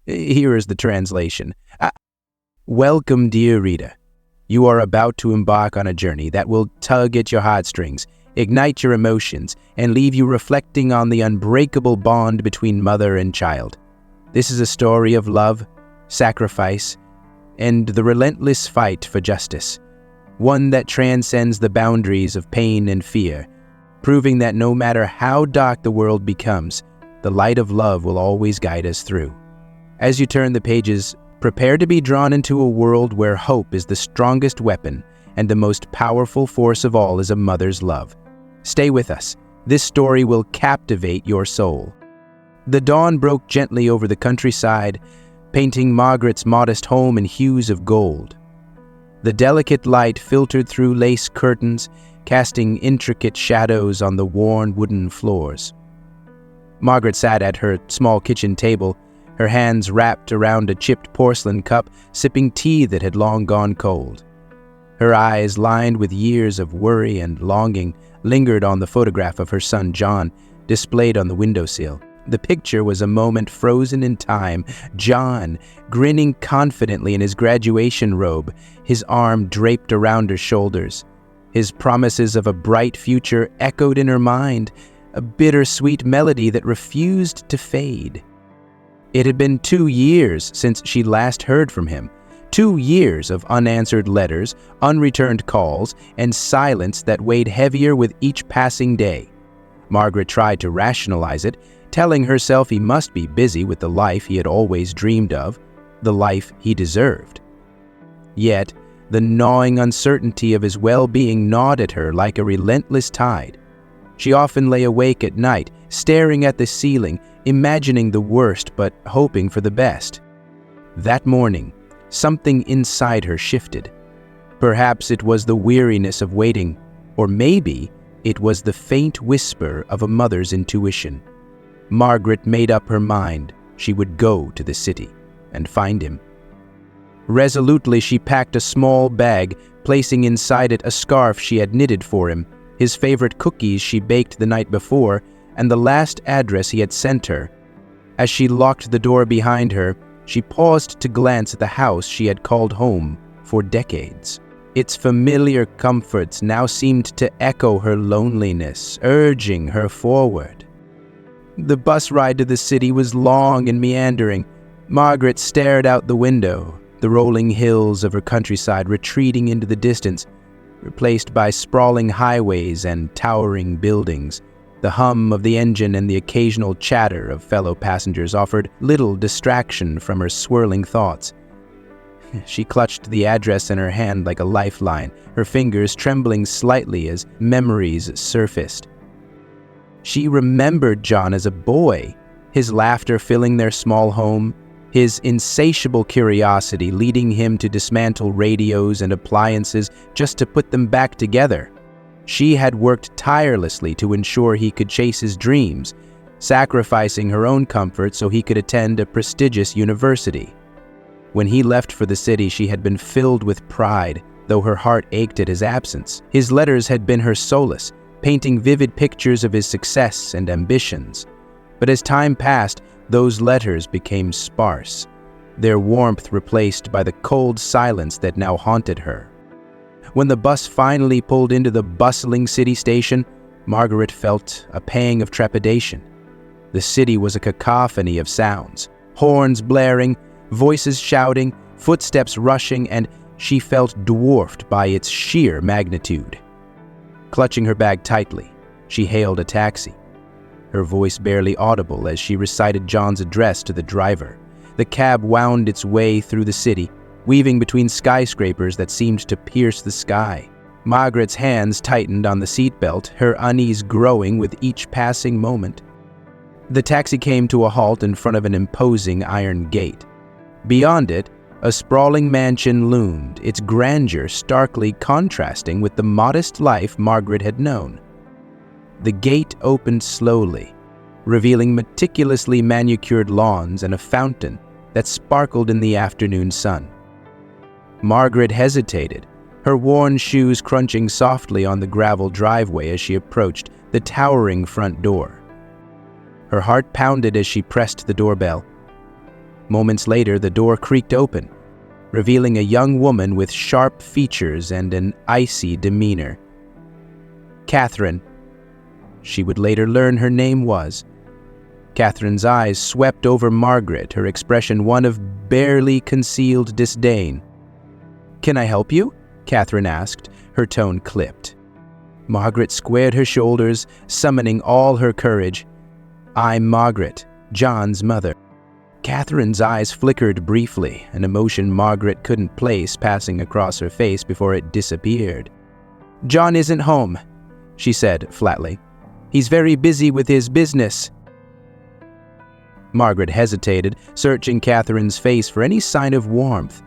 Here is the translation. Welcome, dear reader. You are about to embark on a journey that will tug at your heartstrings, ignite your emotions, and leave you reflecting on the unbreakable bond between mother and child. This is a story of love, sacrifice, and the relentless fight for justice, one that transcends the boundaries of pain and fear, proving that no matter how dark the world becomes, the light of love will always guide us through. As you turn the pages, prepare to be drawn into a world where hope is the strongest weapon and the most powerful force of all is a mother's love. Stay with us. This story will captivate your soul. The dawn broke gently over the countryside, painting Margaret's modest home in hues of gold. The delicate light filtered through lace curtains, casting intricate shadows on the worn wooden floors. Margaret sat at her small kitchen table, her hands wrapped around a chipped porcelain cup, sipping tea that had long gone cold. Her eyes, lined with years of worry and longing, lingered on the photograph of her son John, displayed on the windowsill. The picture was a moment frozen in time. John, grinning confidently in his graduation robe, his arm draped around her shoulders. His promises of a bright future echoed in her mind, a bittersweet melody that refused to fade. It had been 2 years since she last heard from him. 2 years of unanswered letters, unreturned calls, and silence that weighed heavier with each passing day. Margaret tried to rationalize it, telling herself he must be busy with the life he had always dreamed of, the life he deserved. Yet, the gnawing uncertainty of his well-being gnawed at her like a relentless tide. She often lay awake at night, staring at the ceiling, imagining the worst but hoping for the best. That morning, something inside her shifted. Perhaps it was the weariness of waiting, or maybe it was the faint whisper of a mother's intuition. Margaret made up her mind she would go to the city and find him. Resolutely, she packed a small bag, placing inside it a scarf she had knitted for him, his favorite cookies she baked the night before, and the last address he had sent her. As she locked the door behind her, she paused to glance at the house she had called home for decades. Its familiar comforts now seemed to echo her loneliness, urging her forward. The bus ride to the city was long and meandering. Margaret stared out the window, the rolling hills of her countryside retreating into the distance, replaced by sprawling highways and towering buildings. The hum of the engine and the occasional chatter of fellow passengers offered little distraction from her swirling thoughts. She clutched the address in her hand like a lifeline, her fingers trembling slightly as memories surfaced. She remembered John as a boy, his laughter filling their small home, his insatiable curiosity leading him to dismantle radios and appliances just to put them back together. She had worked tirelessly to ensure he could chase his dreams, sacrificing her own comfort so he could attend a prestigious university. When he left for the city, she had been filled with pride, though her heart ached at his absence. His letters had been her solace, painting vivid pictures of his success and ambitions. But as time passed, those letters became sparse, their warmth replaced by the cold silence that now haunted her. When the bus finally pulled into the bustling city station, Margaret felt a pang of trepidation. The city was a cacophony of sounds, horns blaring, voices shouting, footsteps rushing, and she felt dwarfed by its sheer magnitude. Clutching her bag tightly, she hailed a taxi, her voice barely audible as she recited John's address to the driver. The cab wound its way through the city, weaving between skyscrapers that seemed to pierce the sky. Margaret's hands tightened on the seatbelt, her unease growing with each passing moment. The taxi came to a halt in front of an imposing iron gate. Beyond it, a sprawling mansion loomed, its grandeur starkly contrasting with the modest life Margaret had known. The gate opened slowly, revealing meticulously manicured lawns and a fountain that sparkled in the afternoon sun. Margaret hesitated, her worn shoes crunching softly on the gravel driveway as she approached the towering front door. Her heart pounded as she pressed the doorbell. Moments later, the door creaked open, revealing a young woman with sharp features and an icy demeanor. Catherine. She would later learn her name was. Catherine's eyes swept over Margaret, her expression one of barely concealed disdain. "Can I help you?" Catherine asked, her tone clipped. Margaret squared her shoulders, summoning all her courage. "I'm Margaret, John's mother." Catherine's eyes flickered briefly, an emotion Margaret couldn't place passing across her face before it disappeared. "John isn't home," she said flatly. "He's very busy with his business." Margaret hesitated, searching Catherine's face for any sign of warmth.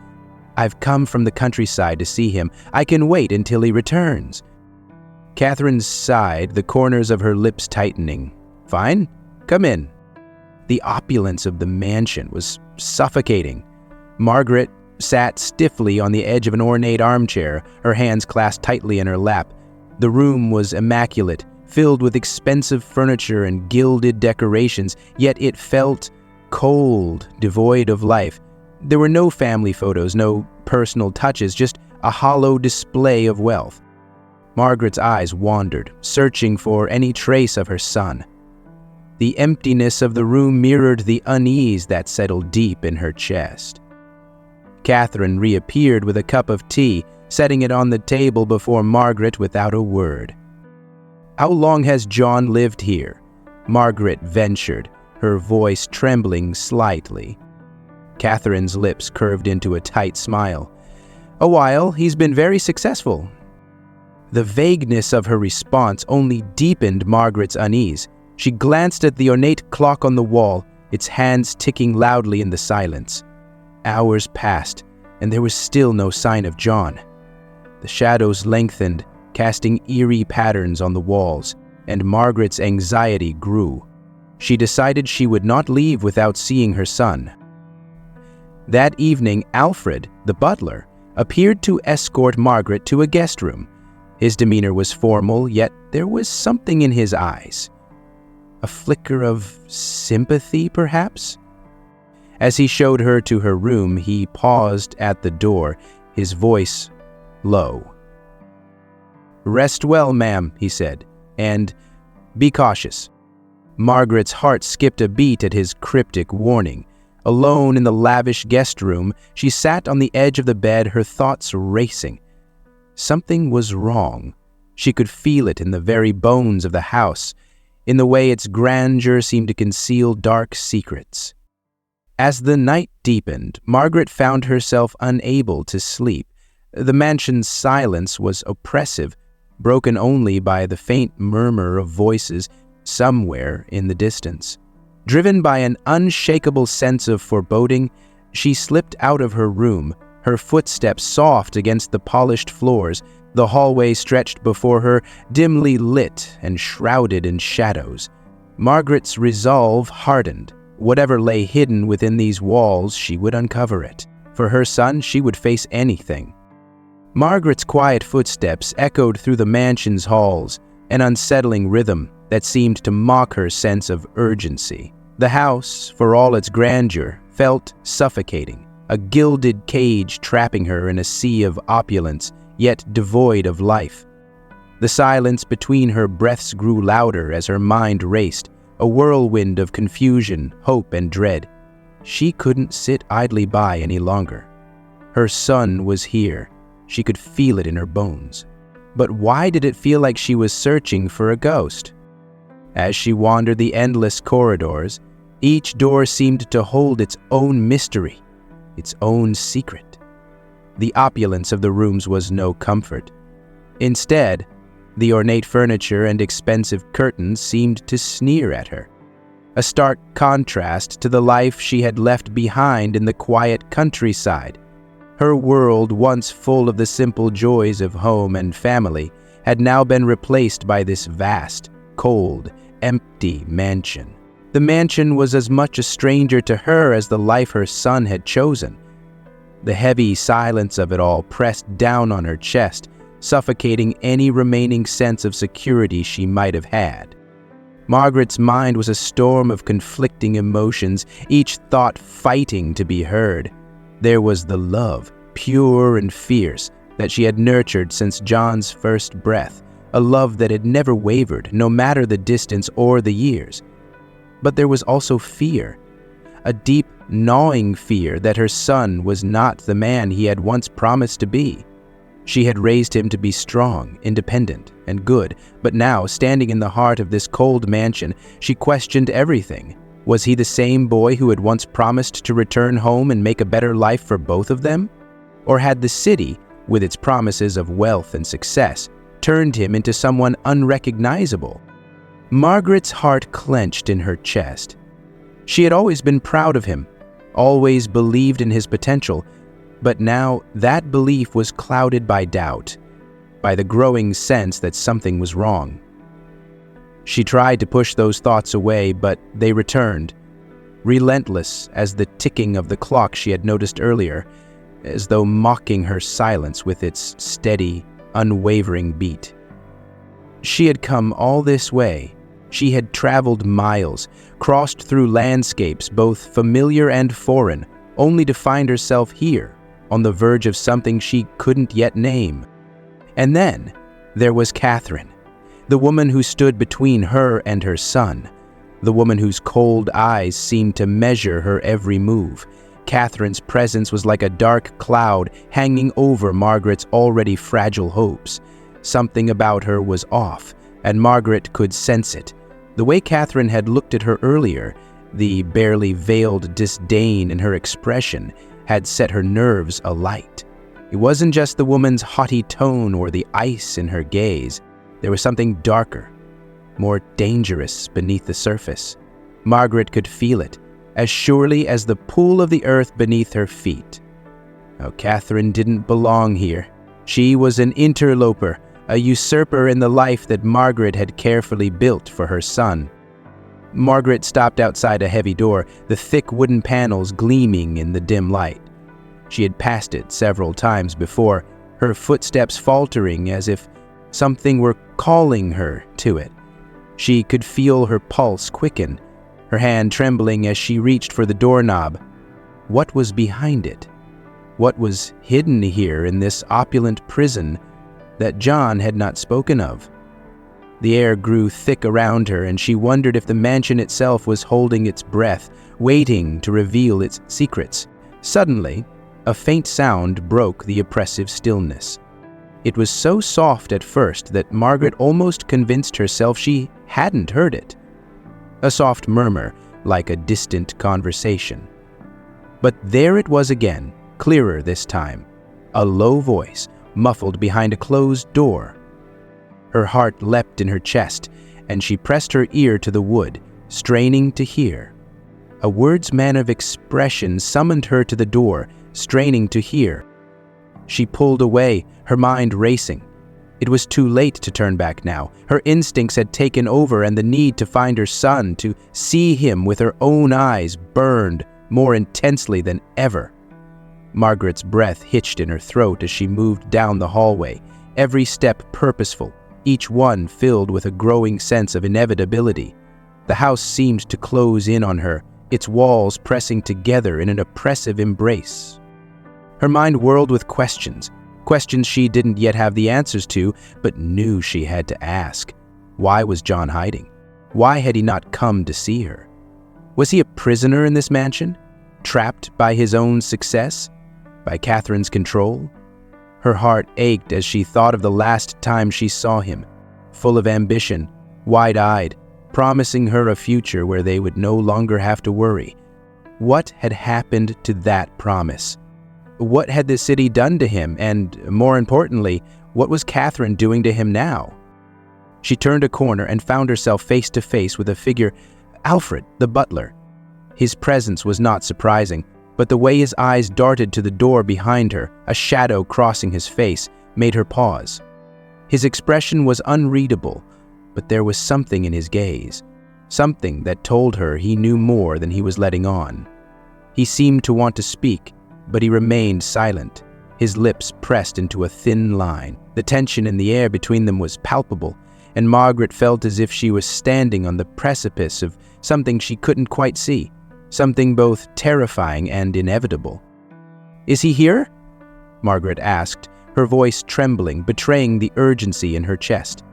"I've come from the countryside to see him. I can wait until he returns." Catherine sighed, the corners of her lips tightening. "Fine, come in." The opulence of the mansion was suffocating. Margaret sat stiffly on the edge of an ornate armchair, her hands clasped tightly in her lap. The room was immaculate, filled with expensive furniture and gilded decorations, yet it felt cold, devoid of life. There were no family photos, no personal touches, just a hollow display of wealth. Margaret's eyes wandered, searching for any trace of her son. The emptiness of the room mirrored the unease that settled deep in her chest. Catherine reappeared with a cup of tea, setting it on the table before Margaret without a word. "How long has John lived here?" Margaret ventured, her voice trembling slightly. Catherine's lips curved into a tight smile. "A while. He's been very successful." The vagueness of her response only deepened Margaret's unease. She glanced at the ornate clock on the wall, its hands ticking loudly in the silence. Hours passed, and there was still no sign of John. The shadows lengthened, casting eerie patterns on the walls, and Margaret's anxiety grew. She decided she would not leave without seeing her son. That evening, Alfred, the butler, appeared to escort Margaret to a guest room. His demeanor was formal, yet there was something in his eyes. A flicker of sympathy, perhaps? As he showed her to her room, he paused at the door, his voice low. "Rest well, ma'am," he said, "and be cautious." Margaret's heart skipped a beat at his cryptic warning. Alone in the lavish guest room, she sat on the edge of the bed, her thoughts racing. Something was wrong. She could feel it in the very bones of the house, in the way its grandeur seemed to conceal dark secrets. As the night deepened, Margaret found herself unable to sleep. The mansion's silence was oppressive, broken only by the faint murmur of voices somewhere in the distance. Driven by an unshakable sense of foreboding, she slipped out of her room, her footsteps soft against the polished floors. The hallway stretched before her, dimly lit and shrouded in shadows. Margaret's resolve hardened. Whatever lay hidden within these walls, she would uncover it. For her son, she would face anything. Margaret's quiet footsteps echoed through the mansion's halls, an unsettling rhythm that seemed to mock her sense of urgency. The house, for all its grandeur, felt suffocating, a gilded cage trapping her in a sea of opulence, yet devoid of life. The silence between her breaths grew louder as her mind raced, a whirlwind of confusion, hope, and dread. She couldn't sit idly by any longer. Her son was here. She could feel it in her bones. But why did it feel like she was searching for a ghost? As she wandered the endless corridors, each door seemed to hold its own mystery, its own secret. The opulence of the rooms was no comfort. Instead, the ornate furniture and expensive curtains seemed to sneer at her, a stark contrast to the life she had left behind in the quiet countryside. Her world, once full of the simple joys of home and family, had now been replaced by this vast, cold, empty mansion. The mansion was as much a stranger to her as the life her son had chosen. The heavy silence of it all pressed down on her chest, suffocating any remaining sense of security she might have had. Margaret's mind was a storm of conflicting emotions, each thought fighting to be heard. There was the love, pure and fierce, that she had nurtured since John's first breath, a love that had never wavered, no matter the distance or the years. But there was also fear, a deep, gnawing fear that her son was not the man he had once promised to be. She had raised him to be strong, independent, and good, but now, standing in the heart of this cold mansion, she questioned everything. Was he the same boy who had once promised to return home and make a better life for both of them? Or had the city, with its promises of wealth and success, turned him into someone unrecognizable? Margaret's heart clenched in her chest. She had always been proud of him, always believed in his potential, but now that belief was clouded by doubt, by the growing sense that something was wrong. She tried to push those thoughts away, but they returned, relentless as the ticking of the clock she had noticed earlier, as though mocking her silence with its steady, unwavering beat. She had come all this way. She had traveled miles, crossed through landscapes both familiar and foreign, only to find herself here, on the verge of something she couldn't yet name. And then there was Catherine, the woman who stood between her and her son, the woman whose cold eyes seemed to measure her every move. Catherine's presence was like a dark cloud hanging over Margaret's already fragile hopes. Something about her was off, and Margaret could sense it. The way Catherine had looked at her earlier, the barely veiled disdain in her expression, had set her nerves alight. It wasn't just the woman's haughty tone or the ice in her gaze. There was something darker, more dangerous beneath the surface. Margaret could feel it, as surely as the pool of the earth beneath her feet. Now, Catherine didn't belong here. She was an interloper, a usurper in the life that Margaret had carefully built for her son. Margaret stopped outside a heavy door, the thick wooden panels gleaming in the dim light. She had passed it several times before, her footsteps faltering as if something were calling her to it. She could feel her pulse quicken, her hand trembling as she reached for the doorknob. What was behind it? What was hidden here in this opulent prison that John had not spoken of? The air grew thick around her, and she wondered if the mansion itself was holding its breath, waiting to reveal its secrets. Suddenly, a faint sound broke the oppressive stillness. It was so soft at first that Margaret almost convinced herself she hadn't heard it. A soft murmur, like a distant conversation. But there it was again, clearer this time. A low voice, muffled behind a closed door. Her heart leapt in her chest, and she pressed her ear to the wood, straining to hear. A word's man of expression summoned her to the door, straining to hear. She pulled away, her mind racing. It was too late to turn back now. Her instincts had taken over, and the need to find her son, to see him with her own eyes, burned more intensely than ever. Margaret's breath hitched in her throat as she moved down the hallway, every step purposeful, each one filled with a growing sense of inevitability. The house seemed to close in on her, its walls pressing together in an oppressive embrace. Her mind whirled with questions she didn't yet have the answers to, but knew she had to ask. Why was John hiding? Why had he not come to see her? Was he a prisoner in this mansion, trapped by his own success, by Catherine's control? Her heart ached as she thought of the last time she saw him, full of ambition, wide-eyed, promising her a future where they would no longer have to worry. What had happened to that promise? What had the city done to him, and, more importantly, what was Catherine doing to him now? She turned a corner and found herself face to face with a figure, Alfred, the butler. His presence was not surprising, but the way his eyes darted to the door behind her, a shadow crossing his face, made her pause. His expression was unreadable, but there was something in his gaze, something that told her he knew more than he was letting on. He seemed to want to speak, but he remained silent, his lips pressed into a thin line. The tension in the air between them was palpable, and Margaret felt as if she was standing on the precipice of something she couldn't quite see, something both terrifying and inevitable. "Is he here?" Margaret asked, her voice trembling, betraying the urgency in her chest.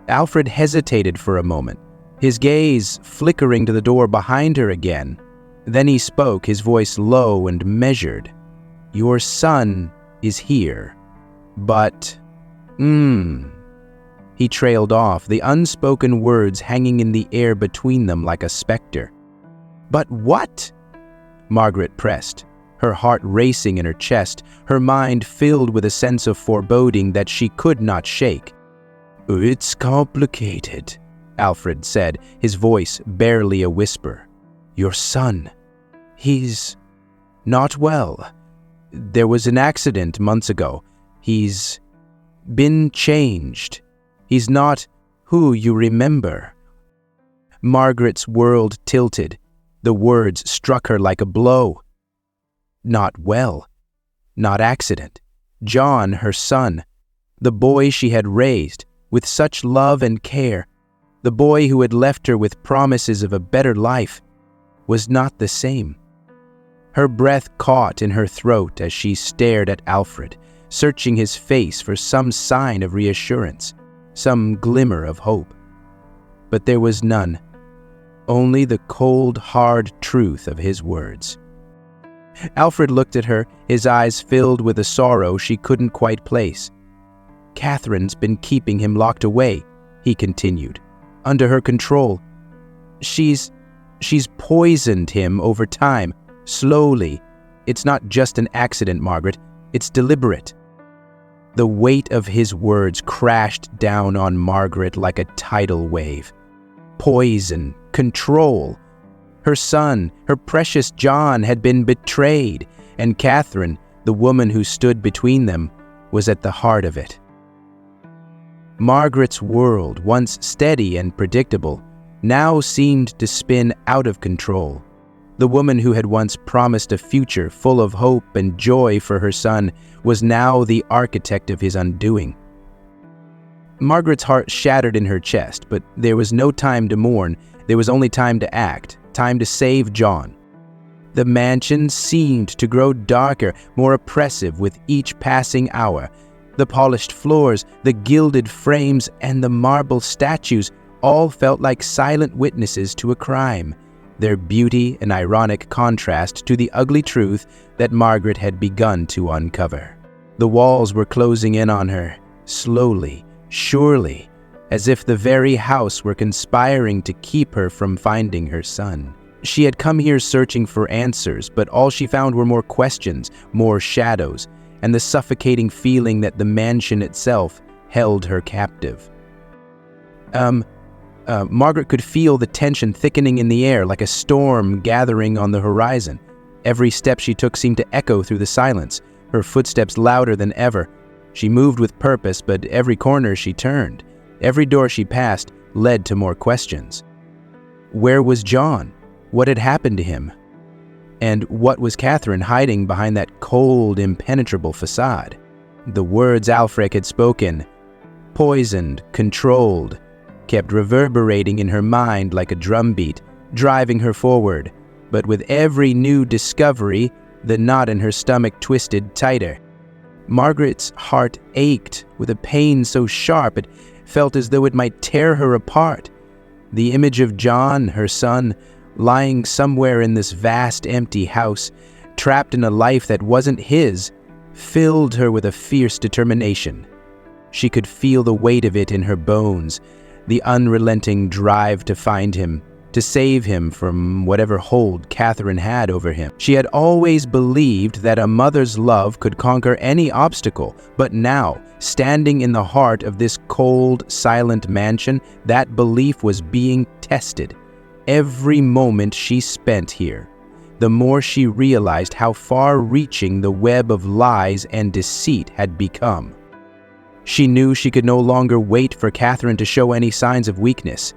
Alfred hesitated for a moment, his gaze flickering to the door behind her again. Then he spoke, his voice low and measured. "Your son is here, but... He trailed off, the unspoken words hanging in the air between them like a specter. "But what?" Margaret pressed, her heart racing in her chest, her mind filled with a sense of foreboding that she could not shake. "It's complicated," Alfred said, his voice barely a whisper. "Your son, he's not well. There was an accident months ago. He's been changed. He's not who you remember." Margaret's world tilted. The words struck her like a blow. Not well. Not accident. John, her son. The boy she had raised with such love and care. The boy who had left her with promises of a better life was not the same. Her breath caught in her throat as she stared at Alfred, searching his face for some sign of reassurance, some glimmer of hope. But there was none, only the cold, hard truth of his words. Alfred looked at her, his eyes filled with a sorrow she couldn't quite place. "Catherine's been keeping him locked away," he continued, "under her control. She's poisoned him over time, slowly. It's not just an accident, Margaret. It's deliberate." The weight of his words crashed down on Margaret like a tidal wave. Poison, control. Her son, her precious John, had been betrayed, and Catherine, the woman who stood between them, was at the heart of it. Margaret's world, once steady and predictable, now seemed to spin out of control. The woman who had once promised a future full of hope and joy for her son was now the architect of his undoing. Margaret's heart shattered in her chest, but there was no time to mourn. There was only time to act, time to save John. The mansion seemed to grow darker, more oppressive with each passing hour. The polished floors, the gilded frames, and the marble statues all felt like silent witnesses to a crime, their beauty an ironic contrast to the ugly truth that Margaret had begun to uncover. The walls were closing in on her, slowly, surely, as if the very house were conspiring to keep her from finding her son. She had come here searching for answers, but all she found were more questions, more shadows, and the suffocating feeling that the mansion itself held her captive. Margaret could feel the tension thickening in the air like a storm gathering on the horizon. Every step she took seemed to echo through the silence, her footsteps louder than ever. She moved with purpose, but every corner she turned, every door she passed, led to more questions. Where was John? What had happened to him? And what was Catherine hiding behind that cold, impenetrable facade? The words Alfred had spoken, poisoned, controlled, kept reverberating in her mind like a drumbeat, driving her forward. But with every new discovery, the knot in her stomach twisted tighter. Margaret's heart ached with a pain so sharp it felt as though it might tear her apart. The image of John, her son, lying somewhere in this vast empty house, trapped in a life that wasn't his, filled her with a fierce determination. She could feel the weight of it in her bones, the unrelenting drive to find him, to save him from whatever hold Catherine had over him. She had always believed that a mother's love could conquer any obstacle, but now, standing in the heart of this cold, silent mansion, that belief was being tested. Every moment she spent here, the more she realized how far-reaching the web of lies and deceit had become. She knew she could no longer wait for Catherine to show any signs of weakness.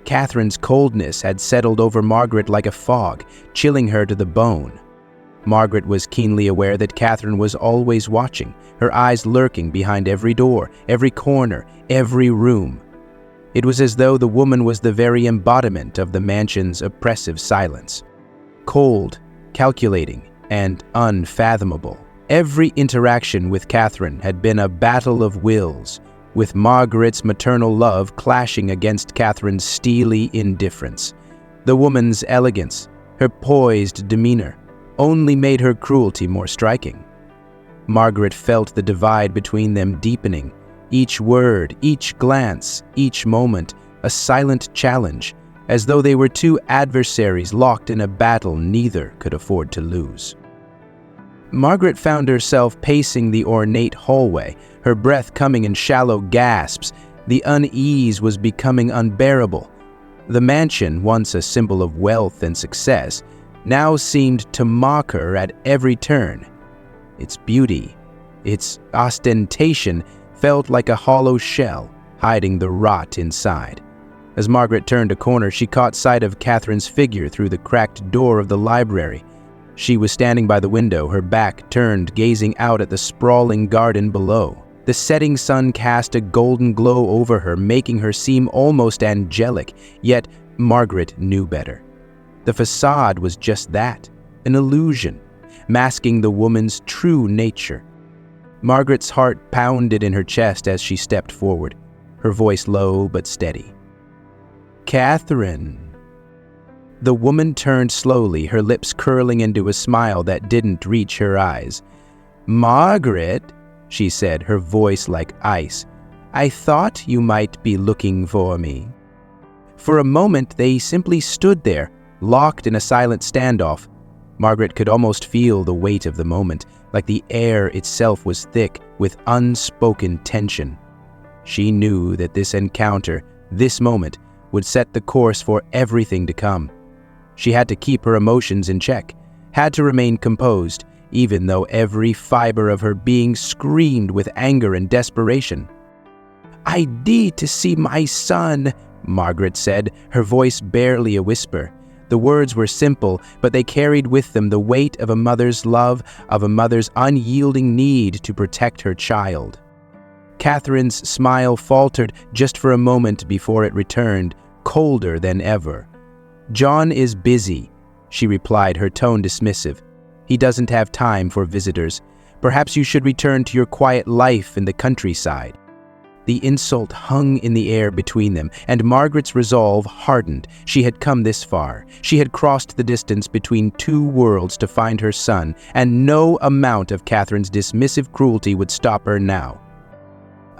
Catherine's coldness had settled over Margaret like a fog, chilling her to the bone. Margaret was keenly aware that Catherine was always watching, her eyes lurking behind every door, every corner, every room. It was as though the woman was the very embodiment of the mansion's oppressive silence. Cold, calculating, and unfathomable. Every interaction with Catherine had been a battle of wills, with Margaret's maternal love clashing against Catherine's steely indifference. The woman's elegance, her poised demeanor, only made her cruelty more striking. Margaret felt the divide between them deepening, each word, each glance, each moment, a silent challenge, as though they were two adversaries locked in a battle neither could afford to lose. Margaret found herself pacing the ornate hallway, her breath coming in shallow gasps. The unease was becoming unbearable. The mansion, once a symbol of wealth and success, now seemed to mock her at every turn. Its beauty, its ostentation, felt like a hollow shell, hiding the rot inside. As Margaret turned a corner, she caught sight of Catherine's figure through the cracked door of the library. She was standing by the window, her back turned, gazing out at the sprawling garden below. The setting sun cast a golden glow over her, making her seem almost angelic, yet Margaret knew better. The facade was just that, an illusion, masking the woman's true nature. Margaret's heart pounded in her chest as she stepped forward, her voice low but steady. "Catherine." The woman turned slowly, her lips curling into a smile that didn't reach her eyes. "Margaret," she said, her voice like ice, "I thought you might be looking for me." For a moment, they simply stood there, locked in a silent standoff. Margaret could almost feel the weight of the moment, like the air itself was thick with unspoken tension. She knew that this encounter, this moment, would set the course for everything to come. She had to keep her emotions in check, had to remain composed, even though every fiber of her being screamed with anger and desperation. "I need to see my son," Margaret said, her voice barely a whisper. The words were simple, but they carried with them the weight of a mother's love, of a mother's unyielding need to protect her child. Catherine's smile faltered just for a moment before it returned, colder than ever. "John is busy," she replied, her tone dismissive. "He doesn't have time for visitors. Perhaps you should return to your quiet life in the countryside." The insult hung in the air between them, and Margaret's resolve hardened. She had come this far. She had crossed the distance between two worlds to find her son, and no amount of Catherine's dismissive cruelty would stop her now.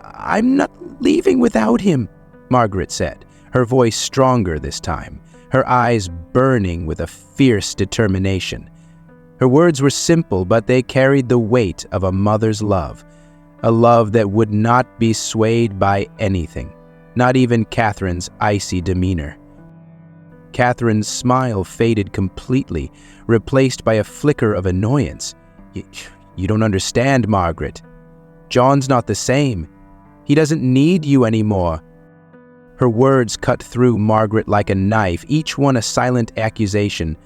"I'm not leaving without him," Margaret said, her voice stronger this time, her eyes burning with a fierce determination. Her words were simple, but they carried the weight of a mother's love, a love that would not be swayed by anything, not even Catherine's icy demeanor. Catherine's smile faded completely, replaced by a flicker of annoyance. You don't understand, Margaret. John's not the same. He doesn't need you anymore." Her words cut through Margaret like a knife, each one a silent accusation,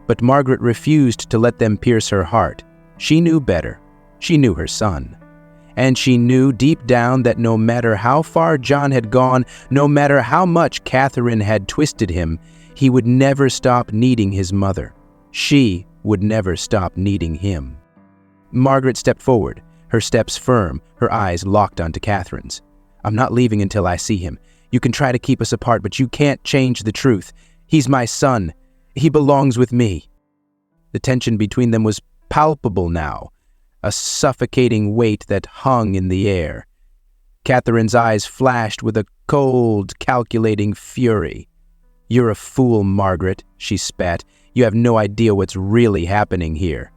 but Margaret refused to let them pierce her heart. She knew better. She knew her son. And she knew deep down that no matter how far John had gone, no matter how much Catherine had twisted him, he would never stop needing his mother. She would never stop needing him. Margaret stepped forward, her steps firm, her eyes locked onto Catherine's. "I'm not leaving until I see him. You can try to keep us apart, but you can't change the truth. He's my son. He belongs with me." The tension between them was palpable now, a suffocating weight that hung in the air. Catherine's eyes flashed with a cold, calculating fury. "You're a fool, Margaret," she spat. "You have no idea what's really happening here."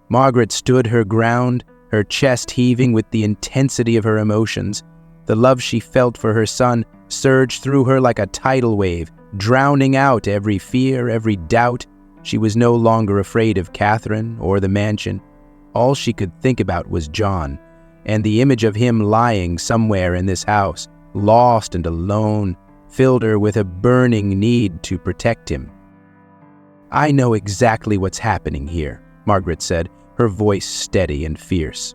Margaret stood her ground, her chest heaving with the intensity of her emotions. The love she felt for her son surged through her like a tidal wave, drowning out every fear, every doubt. She was no longer afraid of Catherine or the mansion. All she could think about was John, and the image of him lying somewhere in this house, lost and alone, filled her with a burning need to protect him. "I know exactly what's happening here," Margaret said, her voice steady and fierce.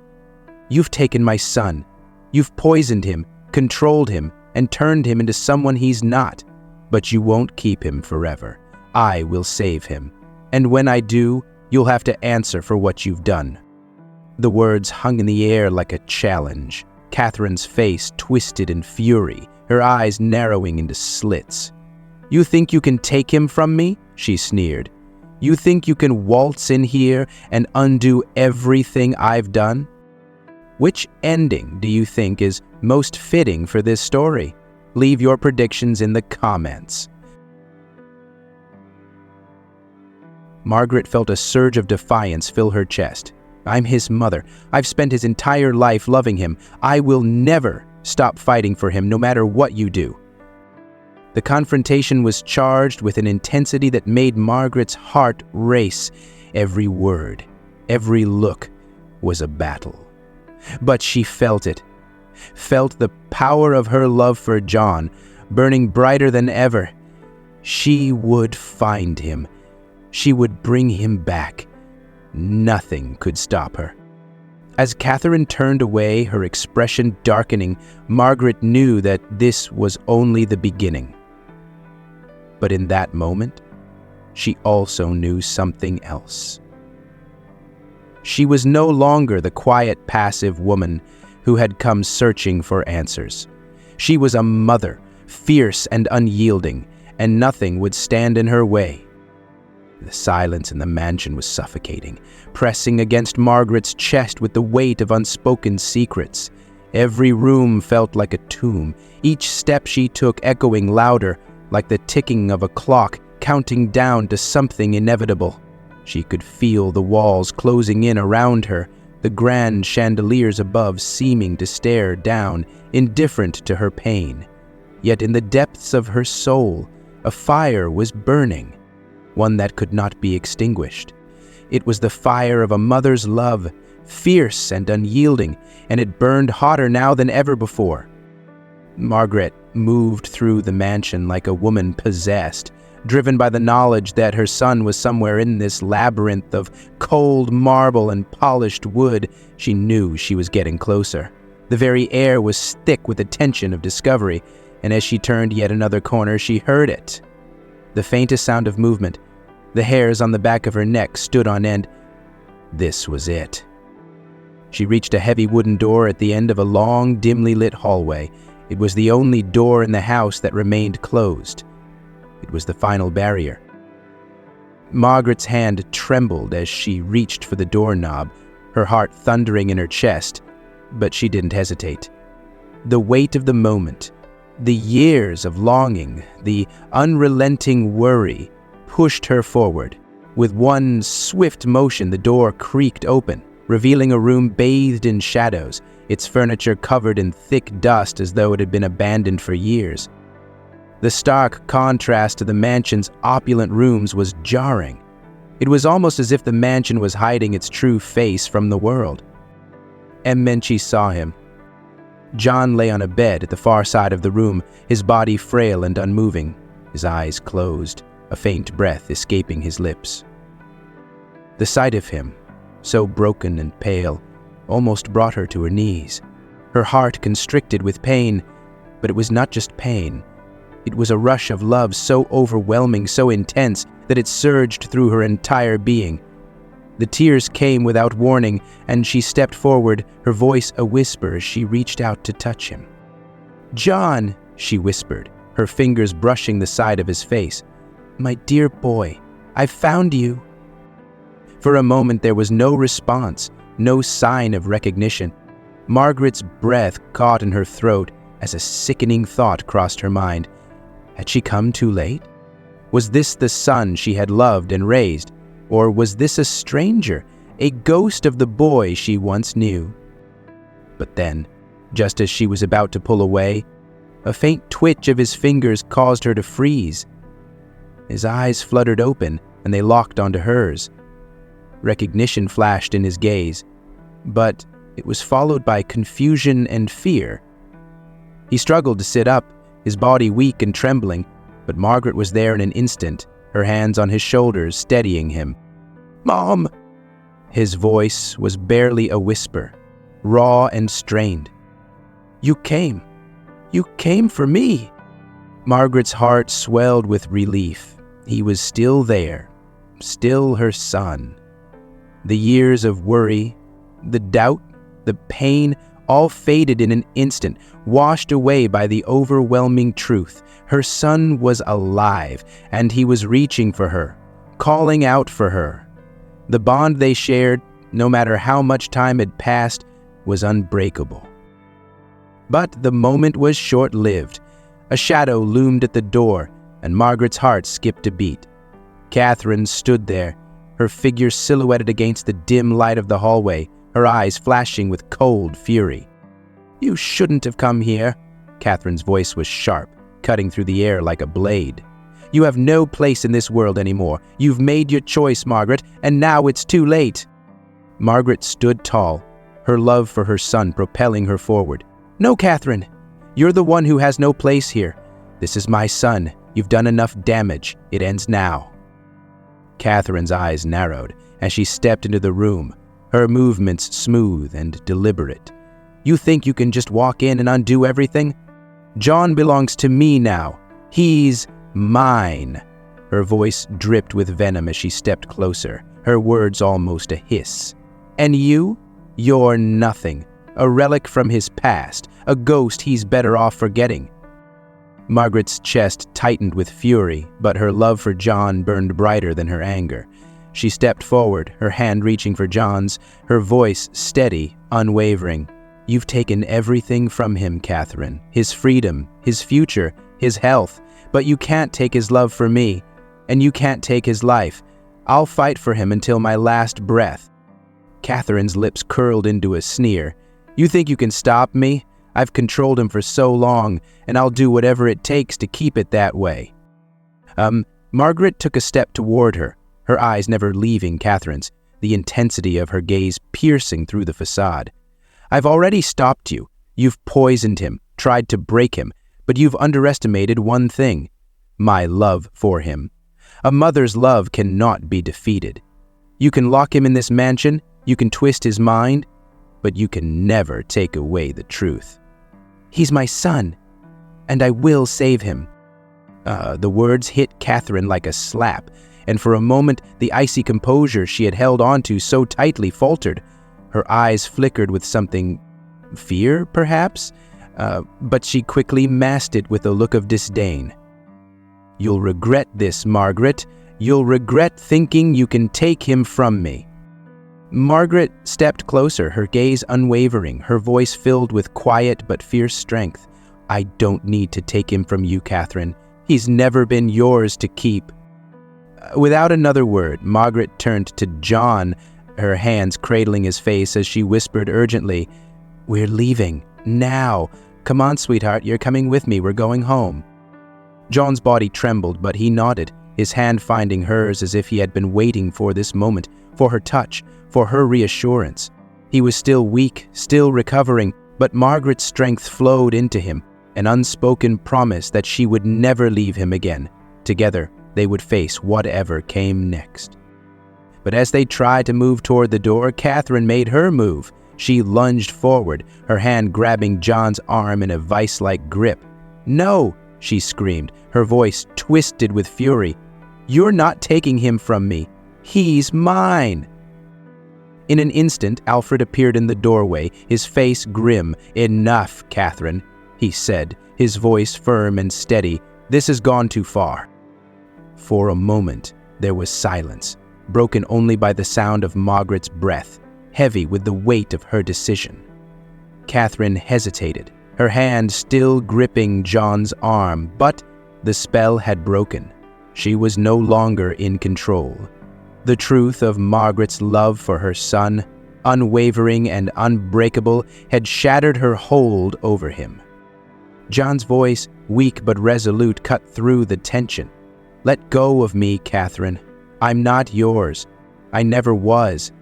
"You've taken my son. You've poisoned him, controlled him, and turned him into someone he's not. But you won't keep him forever. I will save him. And when I do, you'll have to answer for what you've done." The words hung in the air like a challenge. Catherine's face twisted in fury, her eyes narrowing into slits. "You think you can take him from me?" she sneered. "You think you can waltz in here and undo everything I've done?" Which ending do you think is most fitting for this story? Leave your predictions in the comments. Margaret felt a surge of defiance fill her chest. "I'm his mother. I've spent his entire life loving him. I will never stop fighting for him, no matter what you do." The confrontation was charged with an intensity that made Margaret's heart race. Every word, every look was a battle. But she felt it. Felt the power of her love for John, burning brighter than ever. She would find him. She would bring him back. Nothing could stop her. As Catherine turned away, her expression darkening, Margaret knew that this was only the beginning. But in that moment, she also knew something else. She was no longer the quiet, passive woman who had come searching for answers. She was a mother, fierce and unyielding, and nothing would stand in her way. The silence in the mansion was suffocating, pressing against Margaret's chest with the weight of unspoken secrets. Every room felt like a tomb, each step she took echoing louder, like the ticking of a clock counting down to something inevitable. She could feel the walls closing in around her, the grand chandeliers above seeming to stare down, indifferent to her pain. Yet in the depths of her soul, a fire was burning, one that could not be extinguished. It was the fire of a mother's love, fierce and unyielding, and it burned hotter now than ever before. Margaret moved through the mansion like a woman possessed, driven by the knowledge that her son was somewhere in this labyrinth of cold marble and polished wood. She knew she was getting closer. The very air was thick with the tension of discovery, and as she turned yet another corner, she heard it. The faintest sound of movement. The hairs on the back of her neck stood on end. This was it. She reached a heavy wooden door at the end of a long, dimly lit hallway. It was the only door in the house that remained closed. It was the final barrier. Margaret's hand trembled as she reached for the doorknob, her heart thundering in her chest, but she didn't hesitate. The weight of the moment, the years of longing, the unrelenting worry pushed her forward. With one swift motion, the door creaked open, revealing a room bathed in shadows, its furniture covered in thick dust as though it had been abandoned for years. The stark contrast to the mansion's opulent rooms was jarring. It was almost as if the mansion was hiding its true face from the world. And then she saw him. John lay on a bed at the far side of the room, his body frail and unmoving, his eyes closed, a faint breath escaping his lips. The sight of him, so broken and pale, almost brought her to her knees. Her heart constricted with pain, but it was not just pain. It was a rush of love so overwhelming, so intense, that it surged through her entire being. The tears came without warning, and she stepped forward, her voice a whisper as she reached out to touch him. "John," she whispered, her fingers brushing the side of his face. "My dear boy, I've found you." For a moment there was no response, no sign of recognition. Margaret's breath caught in her throat as a sickening thought crossed her mind. Had she come too late? Was this the son she had loved and raised? Or was this a stranger, a ghost of the boy she once knew? But then, just as she was about to pull away, a faint twitch of his fingers caused her to freeze. His eyes fluttered open, and they locked onto hers. Recognition flashed in his gaze, but it was followed by confusion and fear. He struggled to sit up, his body weak and trembling, but Margaret was there in an instant, her hands on his shoulders, steadying him. "Mom!" His voice was barely a whisper, raw and strained. "You came. You came for me." Margaret's heart swelled with relief. He was still there, still her son. The years of worry, the doubt, the pain, all faded in an instant, washed away by the overwhelming truth. Her son was alive, and he was reaching for her, calling out for her. The bond they shared, no matter how much time had passed, was unbreakable. But the moment was short-lived. A shadow loomed at the door, and Margaret's heart skipped a beat. Catherine stood there, her figure silhouetted against the dim light of the hallway, her eyes flashing with cold fury. "You shouldn't have come here." Catherine's voice was sharp, cutting through the air like a blade. "You have no place in this world anymore. You've made your choice, Margaret, and now it's too late." Margaret stood tall, her love for her son propelling her forward. "No, Catherine. You're the one who has no place here. This is my son. You've done enough damage. It ends now." Catherine's eyes narrowed as she stepped into the room, her movements smooth and deliberate. "You think you can just walk in and undo everything? John belongs to me now. He's mine." Her voice dripped with venom as she stepped closer, her words almost a hiss. "And you? You're nothing. A relic from his past, a ghost he's better off forgetting." Margaret's chest tightened with fury, but her love for John burned brighter than her anger. She stepped forward, her hand reaching for John's, her voice steady, unwavering. "You've taken everything from him, Catherine. His freedom, his future, his health. But you can't take his love for me, and you can't take his life. I'll fight for him until my last breath." Catherine's lips curled into a sneer. "You think you can stop me? I've controlled him for so long, and I'll do whatever it takes to keep it that way." Margaret took a step toward her, her eyes never leaving Catherine's, the intensity of her gaze piercing through the facade. "I've already stopped you. You've poisoned him, tried to break him, but you've underestimated one thing: my love for him. A mother's love cannot be defeated. You can lock him in this mansion, you can twist his mind, but you can never take away the truth. He's my son, and I will save him." The words hit Catherine like a slap, and for a moment the icy composure she had held onto so tightly faltered. Her eyes flickered with something, fear perhaps, but she quickly masked it with a look of disdain. "You'll regret this, Margaret. You'll regret thinking you can take him from me." Margaret stepped closer, her gaze unwavering, her voice filled with quiet but fierce strength. "I don't need to take him from you, Catherine. He's never been yours to keep." Without another word, Margaret turned to John, her hands cradling his face as she whispered urgently, "We're leaving. Now. Come on, sweetheart, you're coming with me. We're going home." John's body trembled, but he nodded, his hand finding hers as if he had been waiting for this moment, for her touch, for her reassurance. He was still weak, still recovering, but Margaret's strength flowed into him, an unspoken promise that she would never leave him again. Together, they would face whatever came next. But as they tried to move toward the door, Catherine made her move. She lunged forward, her hand grabbing John's arm in a vice-like grip. "No!" she screamed, her voice twisted with fury. "You're not taking him from me. He's mine!" In an instant, Alfred appeared in the doorway, his face grim. "Enough, Catherine," he said, his voice firm and steady. "This has gone too far." For a moment, there was silence, broken only by the sound of Margaret's breath, heavy with the weight of her decision. Catherine hesitated, her hand still gripping John's arm, but the spell had broken. She was no longer in control. The truth of Margaret's love for her son, unwavering and unbreakable, had shattered her hold over him. John's voice, weak but resolute, cut through the tension. "Let go of me, Catherine. I'm not yours. I never was."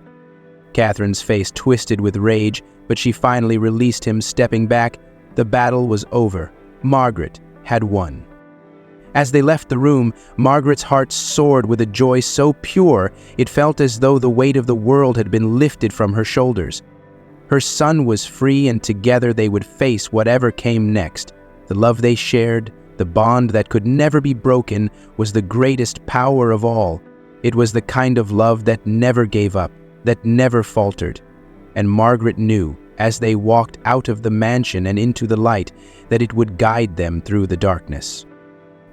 Catherine's face twisted with rage, but she finally released him, stepping back. The battle was over. Margaret had won. As they left the room, Margaret's heart soared with a joy so pure it felt as though the weight of the world had been lifted from her shoulders. Her son was free, and together they would face whatever came next. The love they shared, the bond that could never be broken, was the greatest power of all. It was the kind of love that never gave up, that never faltered. And Margaret knew, as they walked out of the mansion and into the light, that it would guide them through the darkness.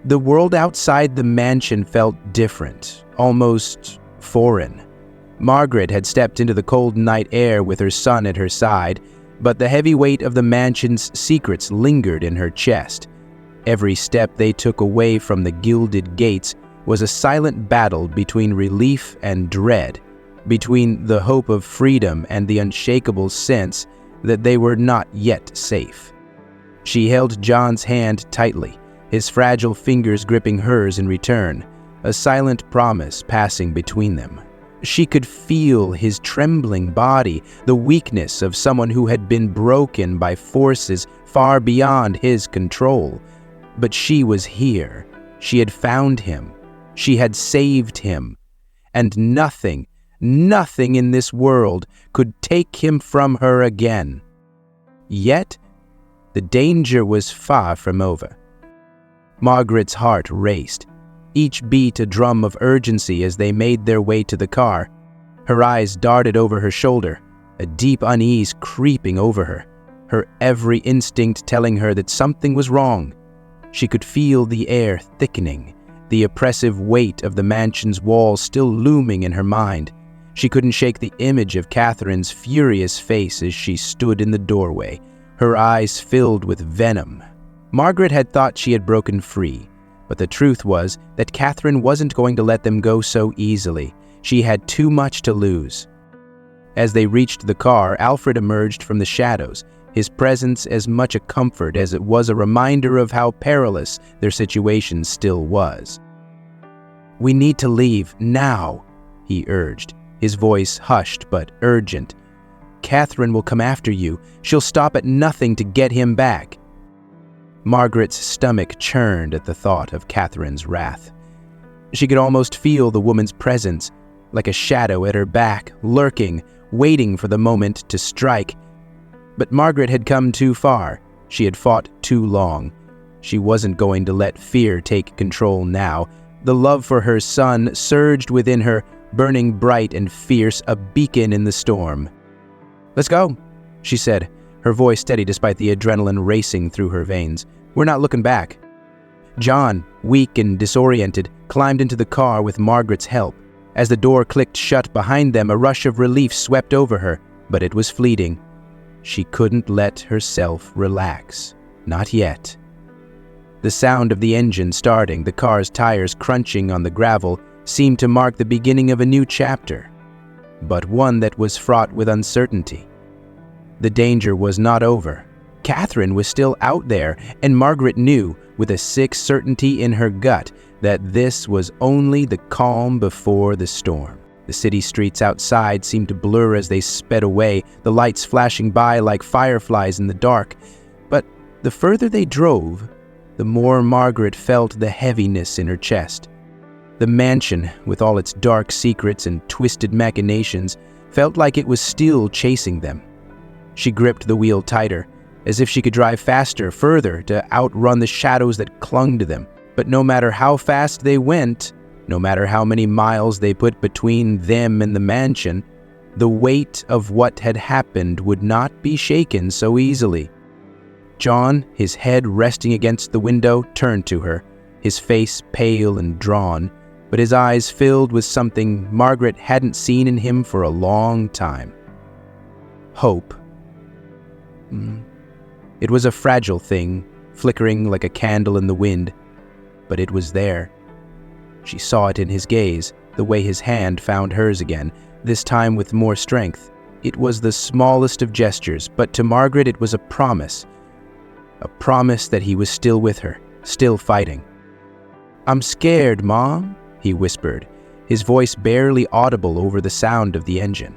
The world outside the mansion felt different, almost foreign. Margaret had stepped into the cold night air with her son at her side, but the heavy weight of the mansion's secrets lingered in her chest. Every step they took away from the gilded gates was a silent battle between relief and dread, between the hope of freedom and the unshakable sense that they were not yet safe. She held John's hand tightly, his fragile fingers gripping hers in return, a silent promise passing between them. She could feel his trembling body, the weakness of someone who had been broken by forces far beyond his control. But she was here. She had found him. She had saved him. And nothing in this world could take him from her again. Yet, the danger was far from over. Margaret's heart raced, each beat a drum of urgency as they made their way to the car. Her eyes darted over her shoulder, a deep unease creeping over her, her every instinct telling her that something was wrong. She could feel the air thickening, the oppressive weight of the mansion's walls still looming in her mind. She couldn't shake the image of Catherine's furious face as she stood in the doorway, her eyes filled with venom. Margaret had thought she had broken free, but the truth was that Catherine wasn't going to let them go so easily. She had too much to lose. As they reached the car, Alfred emerged from the shadows, his presence as much a comfort as it was a reminder of how perilous their situation still was. "We need to leave, now," he urged, his voice hushed but urgent. "Catherine will come after you. She'll stop at nothing to get him back." Margaret's stomach churned at the thought of Catherine's wrath. She could almost feel the woman's presence, like a shadow at her back, lurking, waiting for the moment to strike. But Margaret had come too far. She had fought too long. She wasn't going to let fear take control now. The love for her son surged within her, burning bright and fierce, a beacon in the storm. "Let's go," she said, her voice steady despite the adrenaline racing through her veins. "We're not looking back." John, weak and disoriented, climbed into the car with Margaret's help. As the door clicked shut behind them, a rush of relief swept over her, but it was fleeting. She couldn't let herself relax. Not yet. The sound of the engine starting, the car's tires crunching on the gravel, seemed to mark the beginning of a new chapter, but one that was fraught with uncertainty. The danger was not over. Catherine was still out there, and Margaret knew, with a sick certainty in her gut, that this was only the calm before the storm. The city streets outside seemed to blur as they sped away, the lights flashing by like fireflies in the dark. But the further they drove, the more Margaret felt the heaviness in her chest. The mansion, with all its dark secrets and twisted machinations, felt like it was still chasing them. She gripped the wheel tighter, as if she could drive faster, further, to outrun the shadows that clung to them. But no matter how fast they went, no matter how many miles they put between them and the mansion, the weight of what had happened would not be shaken so easily. John, his head resting against the window, turned to her, his face pale and drawn, but his eyes filled with something Margaret hadn't seen in him for a long time. Hope. It was a fragile thing, flickering like a candle in the wind, but it was there. She saw it in his gaze, the way his hand found hers again, this time with more strength. It was the smallest of gestures, but to Margaret it was a promise that he was still with her, still fighting. "I'm scared, Mom," he whispered, his voice barely audible over the sound of the engine.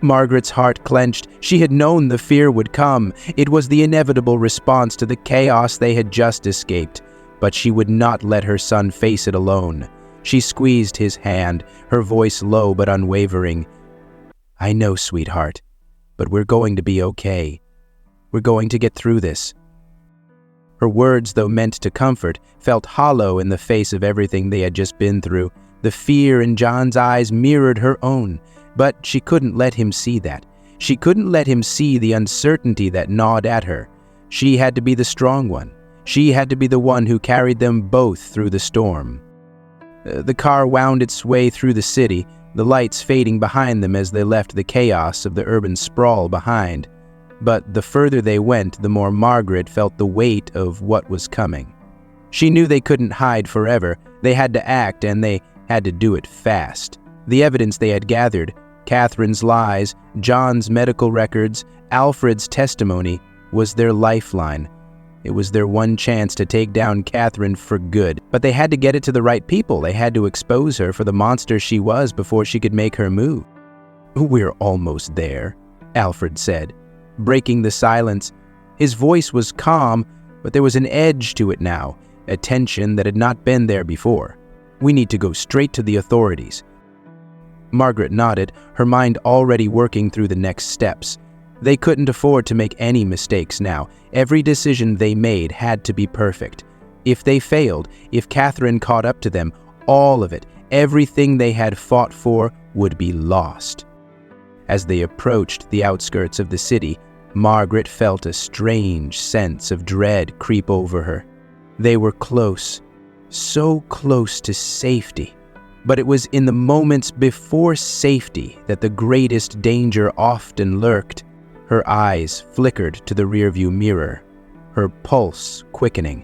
Margaret's heart clenched. She had known the fear would come. It was the inevitable response to the chaos they had just escaped. But she would not let her son face it alone. She squeezed his hand, her voice low but unwavering. "I know, sweetheart, but we're going to be okay. We're going to get through this." Her words, though meant to comfort, felt hollow in the face of everything they had just been through. The fear in John's eyes mirrored her own, but she couldn't let him see that. She couldn't let him see the uncertainty that gnawed at her. She had to be the strong one. She had to be the one who carried them both through the storm. The car wound its way through the city, the lights fading behind them as they left the chaos of the urban sprawl behind. But the further they went, the more Margaret felt the weight of what was coming. She knew they couldn't hide forever. They had to act, and they had to do it fast. The evidence they had gathered, Catherine's lies, John's medical records, Alfred's testimony, was their lifeline. It was their one chance to take down Catherine for good. But they had to get it to the right people. They had to expose her for the monster she was before she could make her move. "We're almost there," Alfred said, breaking the silence. His voice was calm, but there was an edge to it now, a tension that had not been there before. "We need to go straight to the authorities." Margaret nodded, her mind already working through the next steps. They couldn't afford to make any mistakes now. Every decision they made had to be perfect. If they failed, if Catherine caught up to them, all of it, everything they had fought for, would be lost. As they approached the outskirts of the city, Margaret felt a strange sense of dread creep over her. They were close, so close to safety. But it was in the moments before safety that the greatest danger often lurked. Her eyes flickered to the rearview mirror, her pulse quickening.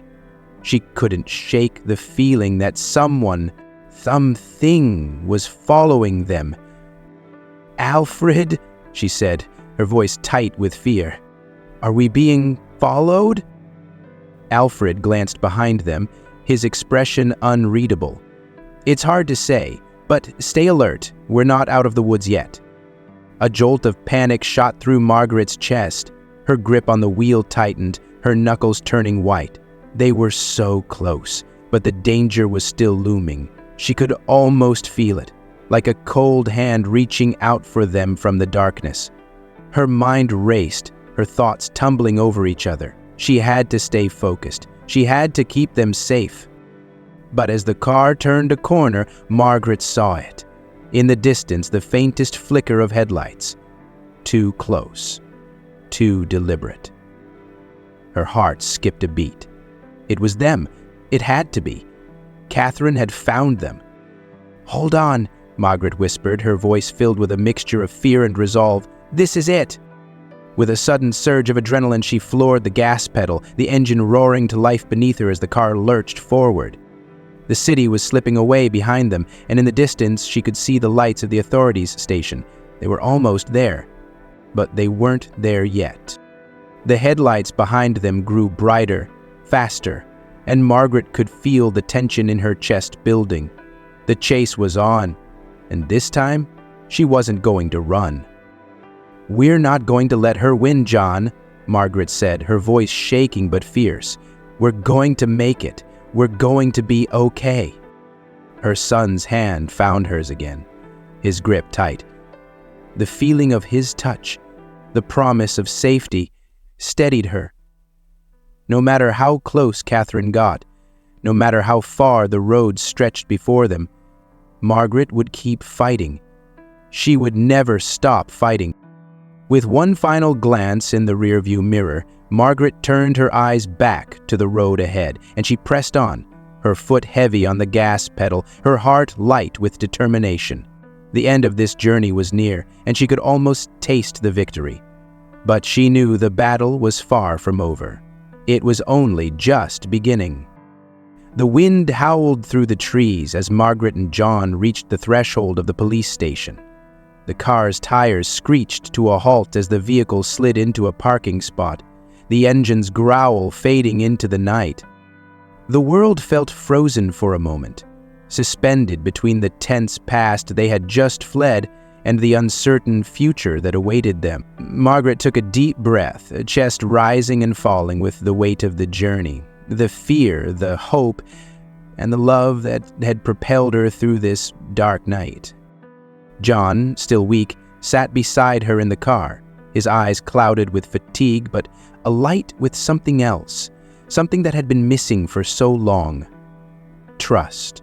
She couldn't shake the feeling that something was following them. "Alfred," she said, her voice tight with fear. "Are we being followed?" Alfred glanced behind them, his expression unreadable. "It's hard to say, but stay alert. We're not out of the woods yet." A jolt of panic shot through Margaret's chest. Her grip on the wheel tightened, her knuckles turning white. They were so close, but the danger was still looming. She could almost feel it, like a cold hand reaching out for them from the darkness. Her mind raced, her thoughts tumbling over each other. She had to stay focused. She had to keep them safe. But as the car turned a corner, Margaret saw it. In the distance, the faintest flicker of headlights. Too close. Too deliberate. Her heart skipped a beat. It was them. It had to be. Catherine had found them. "Hold on," Margaret whispered, her voice filled with a mixture of fear and resolve. "This is it." With a sudden surge of adrenaline, she floored the gas pedal, the engine roaring to life beneath her as the car lurched forward. The city was slipping away behind them, and in the distance she could see the lights of the authorities station. They were almost there, but they weren't there yet. The headlights behind them grew brighter, faster, and Margaret could feel the tension in her chest building. The chase was on, and this time, she wasn't going to run. "We're not going to let her win, John," Margaret said, her voice shaking but fierce. "We're going to make it. We're going to be okay." Her son's hand found hers again, his grip tight. The feeling of his touch, the promise of safety, steadied her. No matter how close Catherine got, no matter how far the road stretched before them, Margaret would keep fighting. She would never stop fighting. With one final glance in the rearview mirror, Margaret turned her eyes back to the road ahead, and she pressed on, her foot heavy on the gas pedal, her heart light with determination. The end of this journey was near, and she could almost taste the victory. But she knew the battle was far from over. It was only just beginning. The wind howled through the trees as Margaret and John reached the threshold of the police station. The car's tires screeched to a halt as the vehicle slid into a parking spot, the engine's growl fading into the night. The world felt frozen for a moment, suspended between the tense past they had just fled and the uncertain future that awaited them. Margaret took a deep breath, a chest rising and falling with the weight of the journey, the fear, the hope, and the love that had propelled her through this dark night. John, still weak, sat beside her in the car, his eyes clouded with fatigue but alight with something else, something that had been missing for so long: trust.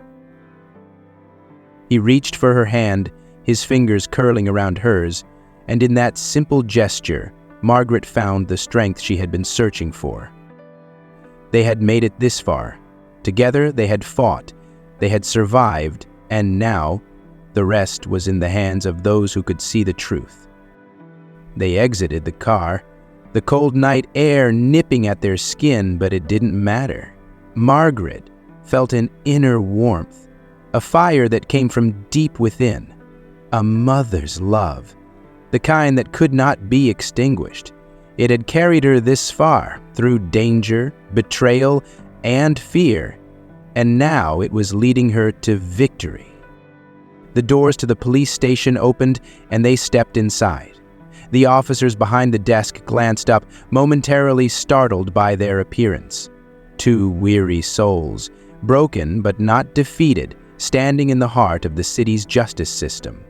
He reached for her hand, his fingers curling around hers, and in that simple gesture, Margaret found the strength she had been searching for. They had made it this far. Together they had fought, they had survived, and now the rest was in the hands of those who could see the truth. They exited the car, the cold night air nipping at their skin, but it didn't matter. Margaret felt an inner warmth, a fire that came from deep within, a mother's love, the kind that could not be extinguished. It had carried her this far, through danger, betrayal, and fear, and now it was leading her to victory. The doors to the police station opened, and they stepped inside. The officers behind the desk glanced up, momentarily startled by their appearance. Two weary souls, broken but not defeated, standing in the heart of the city's justice system.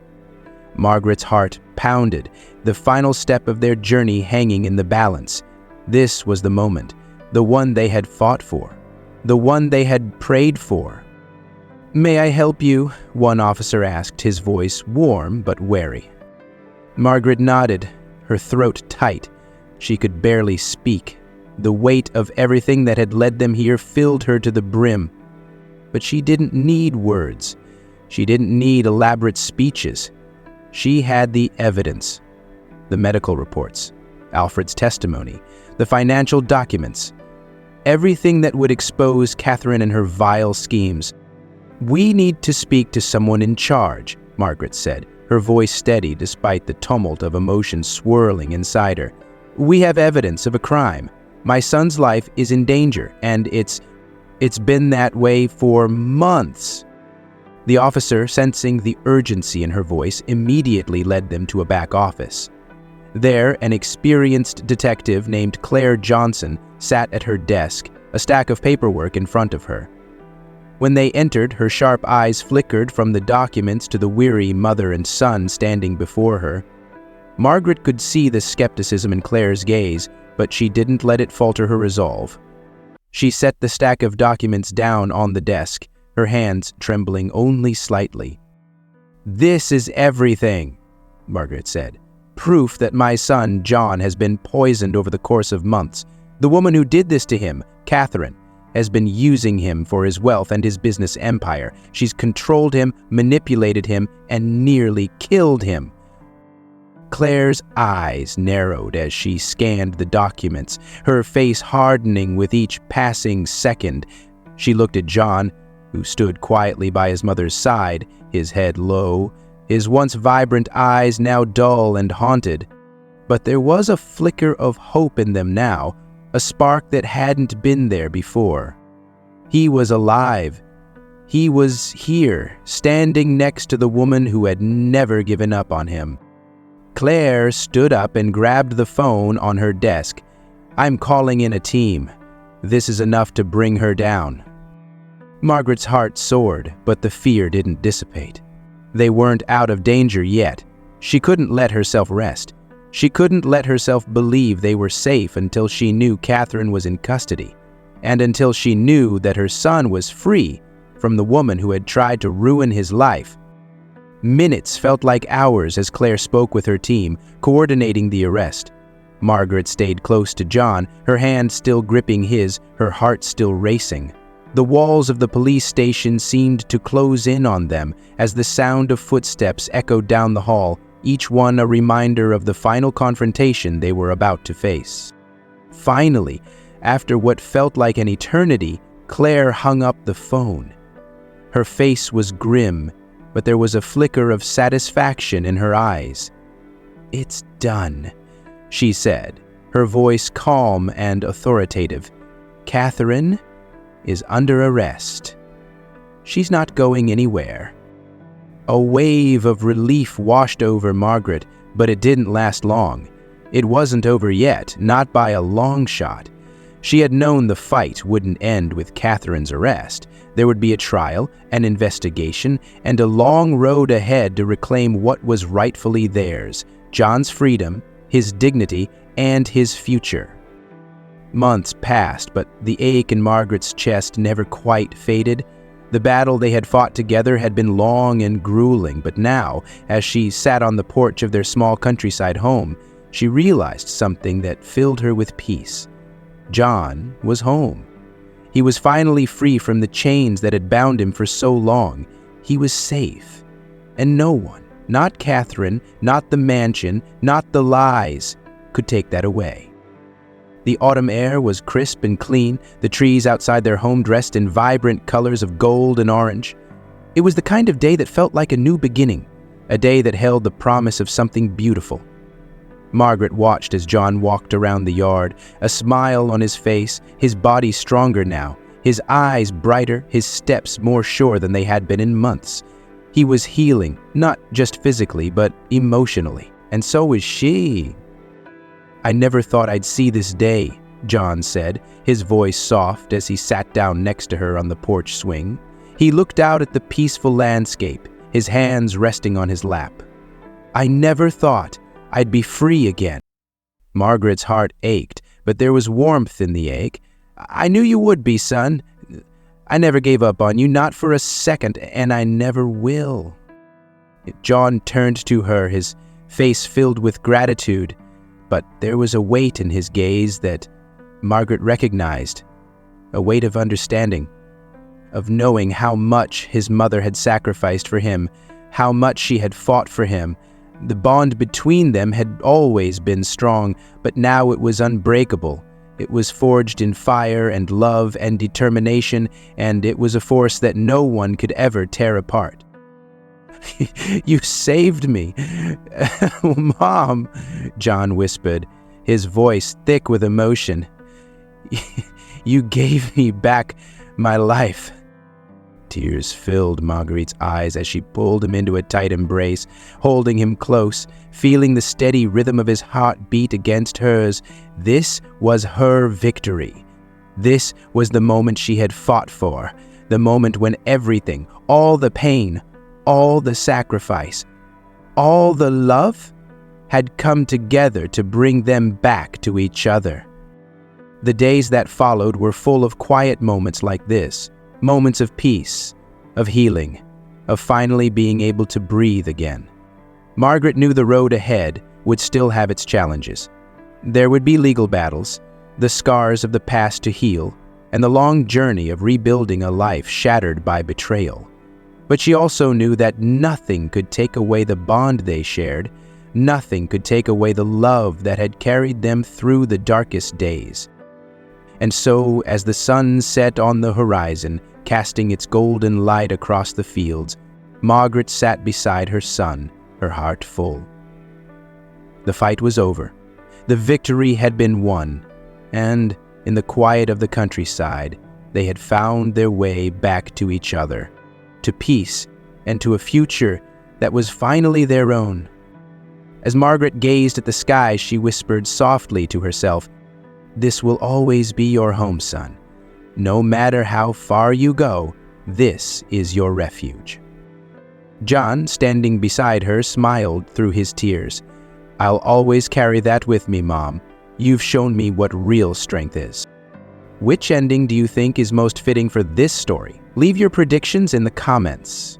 Margaret's heart pounded, the final step of their journey hanging in the balance. This was the moment, the one they had fought for, the one they had prayed for. "May I help you?" one officer asked, his voice warm but wary. Margaret nodded, her throat tight. She could barely speak. The weight of everything that had led them here filled her to the brim. But she didn't need words. She didn't need elaborate speeches. She had the evidence. The medical reports, Alfred's testimony, the financial documents, everything that would expose Catherine and her vile schemes. "We need to speak to someone in charge," Margaret said, her voice steady despite the tumult of emotion swirling inside her. "We have evidence of a crime. My son's life is in danger, and it's been that way for months." The officer, sensing the urgency in her voice, immediately led them to a back office. There, an experienced detective named Claire Johnson sat at her desk, a stack of paperwork in front of her. When they entered, her sharp eyes flickered from the documents to the weary mother and son standing before her. Margaret could see the skepticism in Claire's gaze, but she didn't let it falter her resolve. She set the stack of documents down on the desk, her hands trembling only slightly. "This is everything," Margaret said. "Proof that my son, John, has been poisoned over the course of months. The woman who did this to him, Catherine, has been using him for his wealth and his business empire. She's controlled him, manipulated him, and nearly killed him." Claire's eyes narrowed as she scanned the documents, her face hardening with each passing second. She looked at John, who stood quietly by his mother's side, his head low, his once vibrant eyes now dull and haunted. But there was a flicker of hope in them now, a spark that hadn't been there before. He was alive. He was here, standing next to the woman who had never given up on him. Claire stood up and grabbed the phone on her desk. "I'm calling in a team. This is enough to bring her down." Margaret's heart soared, but the fear didn't dissipate. They weren't out of danger yet. She couldn't let herself rest. She couldn't let herself believe they were safe until she knew Catherine was in custody, and until she knew that her son was free from the woman who had tried to ruin his life. Minutes felt like hours as Claire spoke with her team, coordinating the arrest. Margaret stayed close to John, her hand still gripping his, her heart still racing. The walls of the police station seemed to close in on them as the sound of footsteps echoed down the hall, each one a reminder of the final confrontation they were about to face. Finally, after what felt like an eternity, Claire hung up the phone. Her face was grim, but there was a flicker of satisfaction in her eyes. "It's done," she said, her voice calm and authoritative. "Catherine is under arrest. She's not going anywhere." A wave of relief washed over Margaret, but it didn't last long. It wasn't over yet, not by a long shot. She had known the fight wouldn't end with Catherine's arrest. There would be a trial, an investigation, and a long road ahead to reclaim what was rightfully theirs: John's freedom, his dignity, and his future. Months passed, but the ache in Margaret's chest never quite faded. The battle they had fought together had been long and grueling, but now, as she sat on the porch of their small countryside home, she realized something that filled her with peace. John was home. He was finally free from the chains that had bound him for so long. He was safe. And no one, not Catherine, not the mansion, not the lies, could take that away. The autumn air was crisp and clean, the trees outside their home dressed in vibrant colors of gold and orange. It was the kind of day that felt like a new beginning, a day that held the promise of something beautiful. Margaret watched as John walked around the yard, a smile on his face, his body stronger now, his eyes brighter, his steps more sure than they had been in months. He was healing, not just physically, but emotionally, and so was she. "I never thought I'd see this day," John said, his voice soft as he sat down next to her on the porch swing. He looked out at the peaceful landscape, his hands resting on his lap. "I never thought I'd be free again." Margaret's heart ached, but there was warmth in the ache. "I knew you would be, son. I never gave up on you, not for a second, and I never will." John turned to her, his face filled with gratitude, but there was a weight in his gaze that Margaret recognized, a weight of understanding, of knowing how much his mother had sacrificed for him, how much she had fought for him. The bond between them had always been strong, but now it was unbreakable. It was forged in fire and love and determination, and it was a force that no one could ever tear apart. "You saved me." "Mom," John whispered, his voice thick with emotion. "You gave me back my life." Tears filled Marguerite's eyes as she pulled him into a tight embrace, holding him close, feeling the steady rhythm of his heart beat against hers. This was her victory. This was the moment she had fought for, the moment when everything, all the pain, all the sacrifice, all the love, had come together to bring them back to each other. The days that followed were full of quiet moments like this. Moments of peace, of healing, of finally being able to breathe again. Margaret knew the road ahead would still have its challenges. There would be legal battles, the scars of the past to heal, and the long journey of rebuilding a life shattered by betrayal. But she also knew that nothing could take away the bond they shared, nothing could take away the love that had carried them through the darkest days. And so, as the sun set on the horizon, casting its golden light across the fields, Margaret sat beside her son, her heart full. The fight was over. The victory had been won, and, in the quiet of the countryside, they had found their way back to each other, to peace, and to a future that was finally their own. As Margaret gazed at the sky, she whispered softly to herself, "This will always be your home, son. No matter how far you go, this is your refuge." John, standing beside her, smiled through his tears. "I'll always carry that with me, Mom. You've shown me what real strength is." Which ending do you think is most fitting for this story? Leave your predictions in the comments.